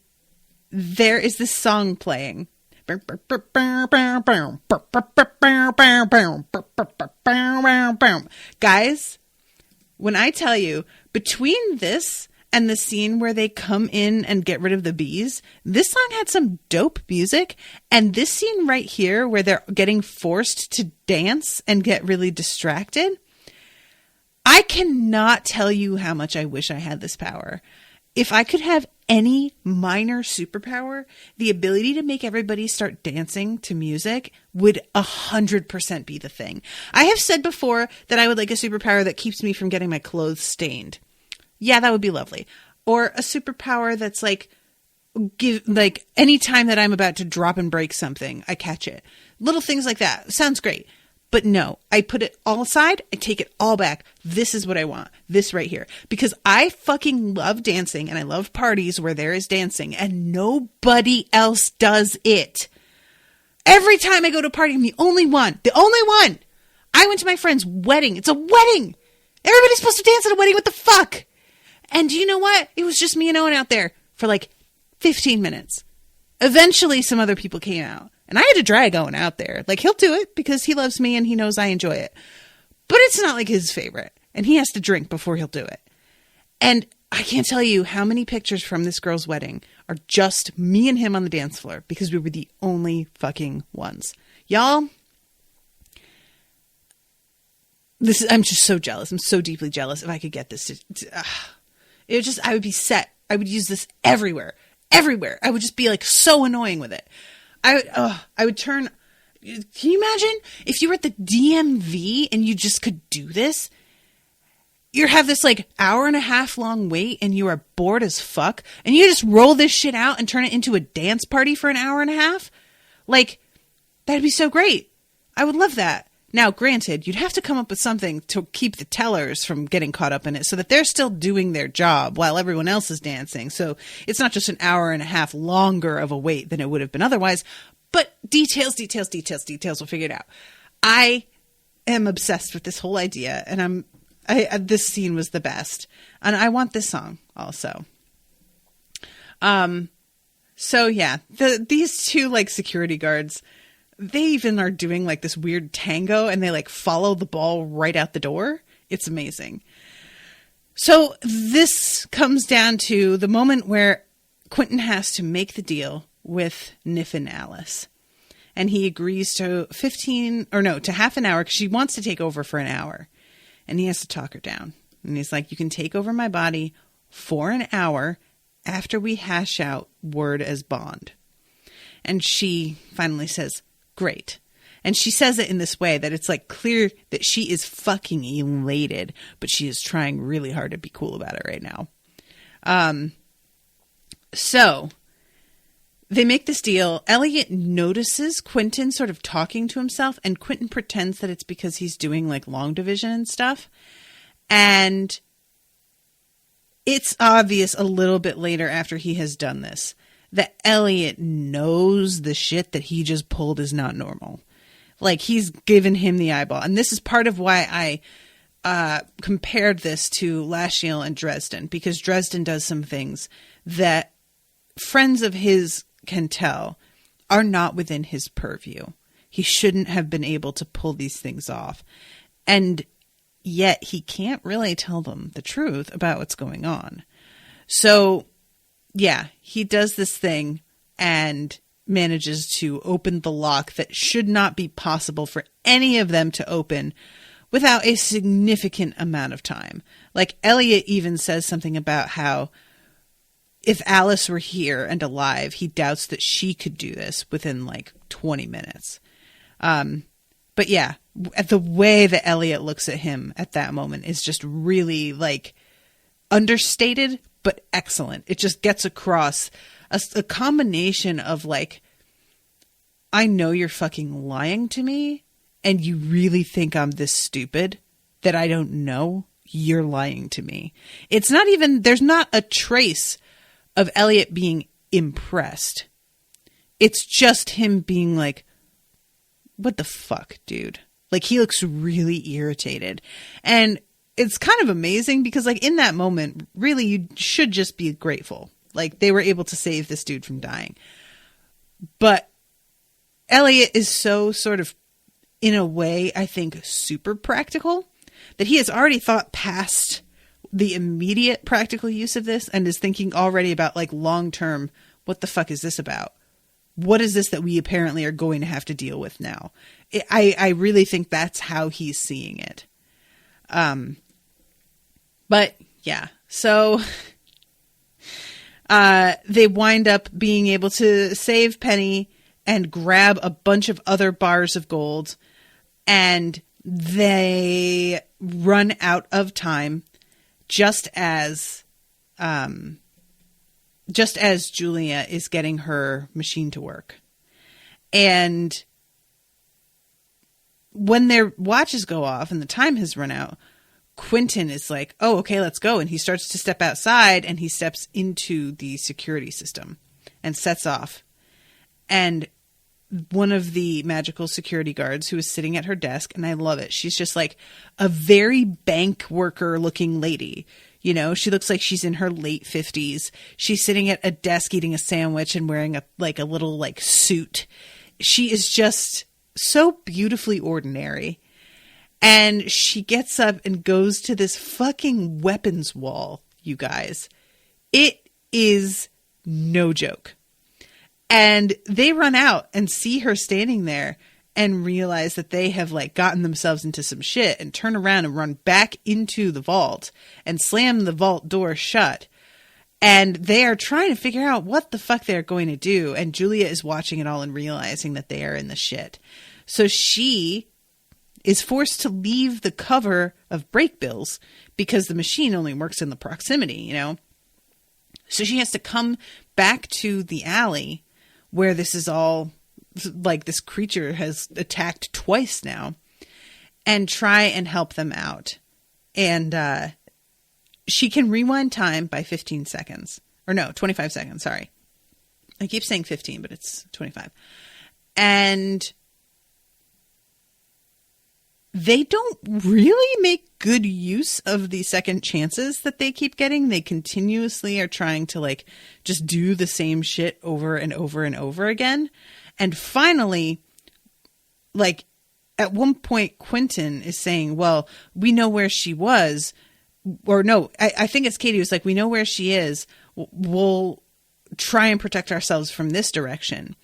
there is this song playing. Guys, when I tell you, between this and the scene where they come in and get rid of the bees, this song had some dope music. And this scene right here where they're getting forced to dance and get really distracted, I cannot tell you how much I wish I had this power. If I could have any minor superpower, the ability to make everybody start dancing to music would 100% be the thing. I have said before that I would like a superpower that keeps me from getting my clothes stained. Yeah, that would be lovely. Or a superpower that's like any time that I'm about to drop and break something, I catch it. Little things like that. Sounds great. But no, I put it all aside. I take it all back. This is what I want. This right here. Because I fucking love dancing and I love parties where there is dancing and nobody else does it. Every time I go to a party, I'm the only one. The only one. I went to my friend's wedding. It's a wedding. Everybody's supposed to dance at a wedding. What the fuck? And you know what? It was just me and Owen out there for like 15 minutes. Eventually, some other people came out. And I had to drag Owen out there. Like, he'll do it because he loves me and he knows I enjoy it. But it's not like his favorite. And he has to drink before he'll do it. And I can't tell you how many pictures from this girl's wedding are just me and him on the dance floor because we were the only fucking ones. Y'all, I'm just so jealous. I'm so deeply jealous. If I could get this I would be set. I would use this everywhere. Everywhere. I would just be like so annoying with it. I would turn. Can you imagine if you were at the DMV and you just could do this? You have this like hour and a half long wait and you are bored as fuck and you just roll this shit out and turn it into a dance party for an hour and a half. Like, that'd be so great. I would love that. Now, granted, you'd have to come up with something to keep the tellers from getting caught up in it so that they're still doing their job while everyone else is dancing. So it's not just an hour and a half longer of a wait than it would have been otherwise. But details, we'll figure it out. I am obsessed with this whole idea, and this scene was the best. And I want this song also. So yeah, these two like security guards, they even are doing like this weird tango and they like follow the ball right out the door. It's amazing. So this comes down to the moment where Quentin has to make the deal with Nif and Alice. And he agrees to half an hour because she wants to take over for an hour. And he has to talk her down. And he's like, you can take over my body for an hour after we hash out word as bond. And she finally says, great. And she says it in this way that it's like clear that she is fucking elated, but she is trying really hard to be cool about it right now. So they make this deal. Elliot notices Quentin sort of talking to himself, and Quentin pretends that it's because he's doing like long division and stuff. And it's obvious a little bit later after he has done this that Elliot knows the shit that he just pulled is not normal. Like, he's given him the eyeball. And this is part of why I compared this to Lashiel and Dresden, because Dresden does some things that friends of his can tell are not within his purview. He shouldn't have been able to pull these things off. And yet he can't really tell them the truth about what's going on. So yeah, he does this thing and manages to open the lock that should not be possible for any of them to open without a significant amount of time. Like, Elliot even says something about how if Alice were here and alive, he doubts that she could do this within like 20 minutes. But yeah, the way that Elliot looks at him at that moment is just really like understated, but excellent. It just gets across a combination of like, I know you're fucking lying to me and you really think I'm this stupid that I don't know you're lying to me. It's not even, there's not a trace of Elliot being impressed. It's just him being like, what the fuck, dude? Like, he looks really irritated. And it's kind of amazing because, like, in that moment, really, you should just be grateful. Like, they were able to save this dude from dying. But Elliot is so sort of, in a way, I think, super practical that he has already thought past the immediate practical use of this and is thinking already about, like, long-term, what the fuck is this about? What is this that we apparently are going to have to deal with now? I really think that's how he's seeing it. But yeah, so they wind up being able to save Penny and grab a bunch of other bars of gold, and they run out of time just as Julia is getting her machine to work. And when their watches go off and the time has run out, Quentin is like, oh, okay, let's go. And he starts to step outside, and he steps into the security system and sets off. And one of the magical security guards who is sitting at her desk, and I love it. She's just like a very bank worker looking lady. You know, she looks like she's in her late 50s. She's sitting at a desk eating a sandwich and wearing a little suit. She is just so beautifully ordinary. And she gets up and goes to this fucking weapons wall, you guys. It is no joke. And they run out and see her standing there and realize that they have gotten themselves into some shit, and turn around and run back into the vault and slam the vault door shut. And they are trying to figure out what the fuck they're going to do. And Julia is watching it all and realizing that they are in the shit. So she is forced to leave the cover of break bills because the machine only works in the proximity, you know? So she has to come back to the alley where this is all, this creature has attacked twice now, and try and help them out. And she can rewind time by 15 seconds. Or no, 25 seconds, sorry. I keep saying 15, but it's 25. And they don't really make good use of the second chances that they keep getting. They continuously are trying to just do the same shit over and over and over again. And finally, at one point, Quentin is saying, well, we know where she was. Or no, I think it's Katie who's like, we know where she is. We'll try and protect ourselves from this direction.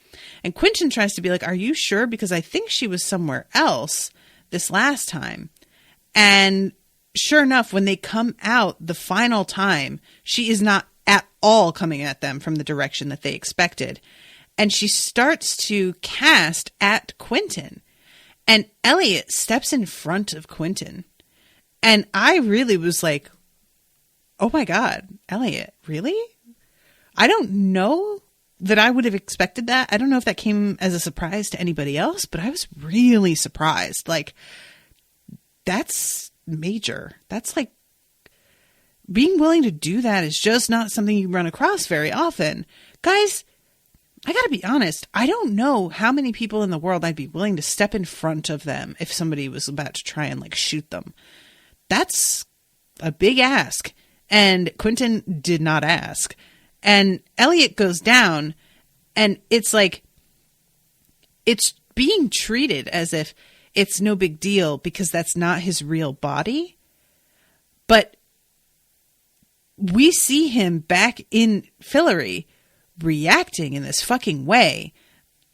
And Quentin tries to be like, are you sure? Because I think she was somewhere else this last time. And sure enough, when they come out the final time, she is not at all coming at them from the direction that they expected. And she starts to cast at Quentin. And Elliot steps in front of Quentin. And I really was like, oh my God, Elliot, really? I don't know that I would have expected that. I don't know if that came as a surprise to anybody else, but I was really surprised. That's major. That's being willing to do that is just not something you run across very often. Guys, I gotta be honest. I don't know how many people in the world I'd be willing to step in front of them if somebody was about to try and shoot them. That's a big ask. And Quentin did not ask. And Elliot goes down, and it's it's being treated as if it's no big deal because that's not his real body. But we see him back in Fillory reacting in this fucking way.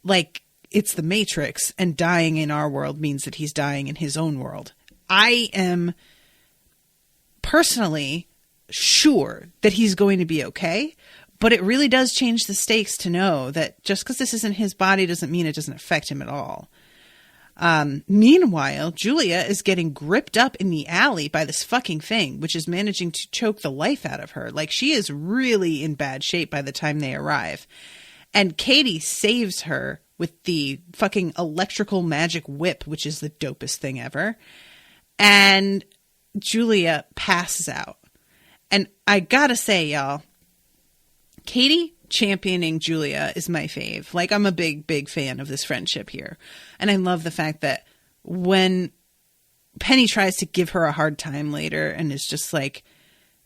Like it's the Matrix, and dying in our world means that he's dying in his own world. I am personally sure that he's going to be okay. But it really does change the stakes to know that just because this isn't his body doesn't mean it doesn't affect him at all. Meanwhile, Julia is getting gripped up in the alley by this fucking thing, which is managing to choke the life out of her. She is really in bad shape by the time they arrive. And Katie saves her with the fucking electrical magic whip, which is the dopest thing ever. And Julia passes out. And I gotta say, y'all, Katie championing Julia is my fave. I'm a big, big fan of this friendship here. And I love the fact that when Penny tries to give her a hard time later and is just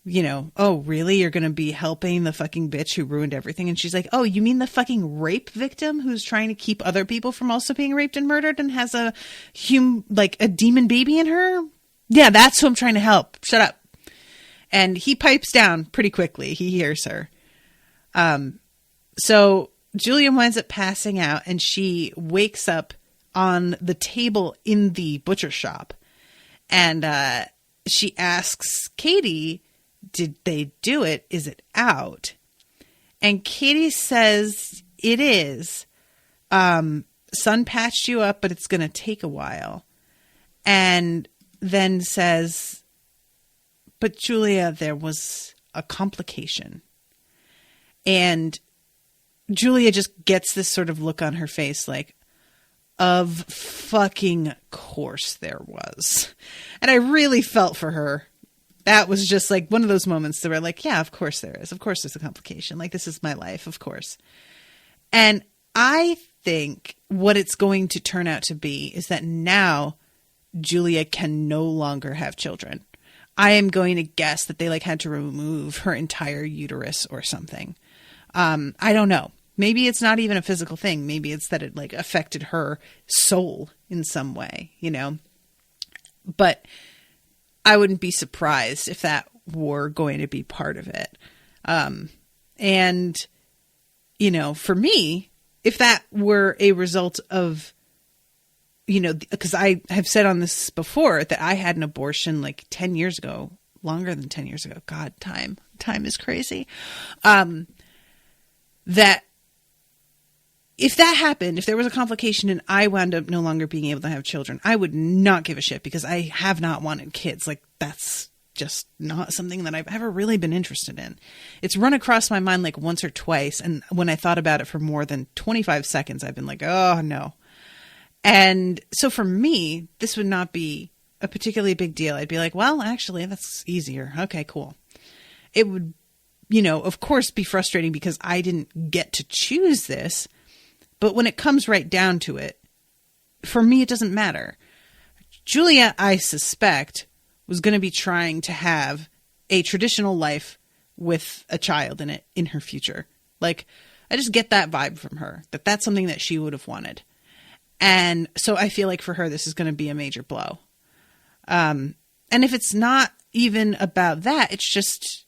oh, really? You're going to be helping the fucking bitch who ruined everything? And she's like, oh, you mean the fucking rape victim who's trying to keep other people from also being raped and murdered and has a demon baby in her? Yeah, that's who I'm trying to help. Shut up. And he pipes down pretty quickly. He hears her. So Julia winds up passing out, and she wakes up on the table in the butcher shop. And she asks Katie, did they do it? Is it out? And Katie says it is. Son patched you up, but it's going to take a while. And then says, but Julia, there was a complication. And Julia just gets this sort of look on her face like, of fucking course there was. And I really felt for her. That was just like one of those moments that were like, yeah, of course there is. Of course there's a complication. Like, this is my life, of course. And I think what it's going to turn out to be is that now Julia can no longer have children. I am going to guess that they had to remove her entire uterus or something. I don't know. Maybe it's not even a physical thing. Maybe it's that it affected her soul in some way, But I wouldn't be surprised if that were going to be part of it. And, for me, if that were a result of, because I have said on this before that I had an abortion 10 years ago, longer than 10 years ago. God, time is crazy. That if that happened, if there was a complication and I wound up no longer being able to have children, I would not give a shit because I have not wanted kids. That's just not something that I've ever really been interested in. It's run across my mind once or twice. And when I thought about it for more than 25 seconds, I've been like, oh no. And so for me, this would not be a particularly big deal. I'd be like, well, actually, that's easier. Okay, cool. It would, of course be frustrating because I didn't get to choose this. But when it comes right down to it, for me, it doesn't matter. Julia, I suspect, was going to be trying to have a traditional life with a child in it in her future. I just get that vibe from her, that that's something that she would have wanted. And so I feel like for her, this is going to be a major blow. And if it's not even about that, it's just,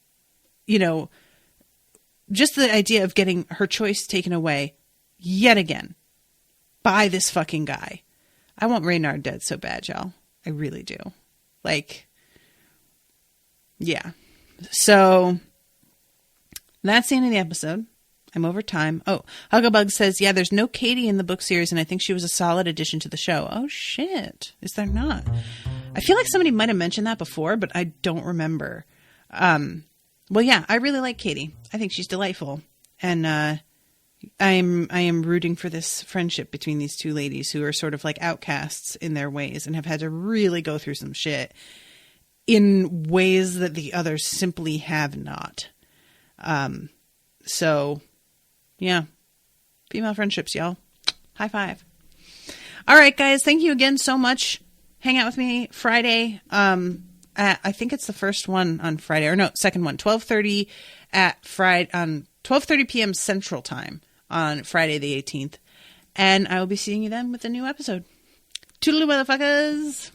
just the idea of getting her choice taken away yet again by this fucking guy. I want Reynard dead so bad, y'all. I really do. Yeah. So that's the end of the episode. I'm over time. Oh, Huggabug says, yeah, there's no Katie in the book series, and I think she was a solid addition to the show. Oh, shit. Is there not? I feel like somebody might have mentioned that before, but I don't remember. Well, yeah, I really like Katie. I think she's delightful. And I am rooting for this friendship between these two ladies who are sort of outcasts in their ways and have had to really go through some shit in ways that the others simply have not. So, yeah, female friendships, y'all. High five. All right, guys, thank you again so much. Hang out with me Friday. I think it's the first one on Friday, or no, second one, 12:30 at Friday on 12:30 p.m. Central Time on Friday the 18th. And I will be seeing you then with a new episode. Toodaloo, motherfuckers!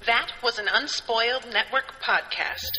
That was an Unspoiled Network podcast.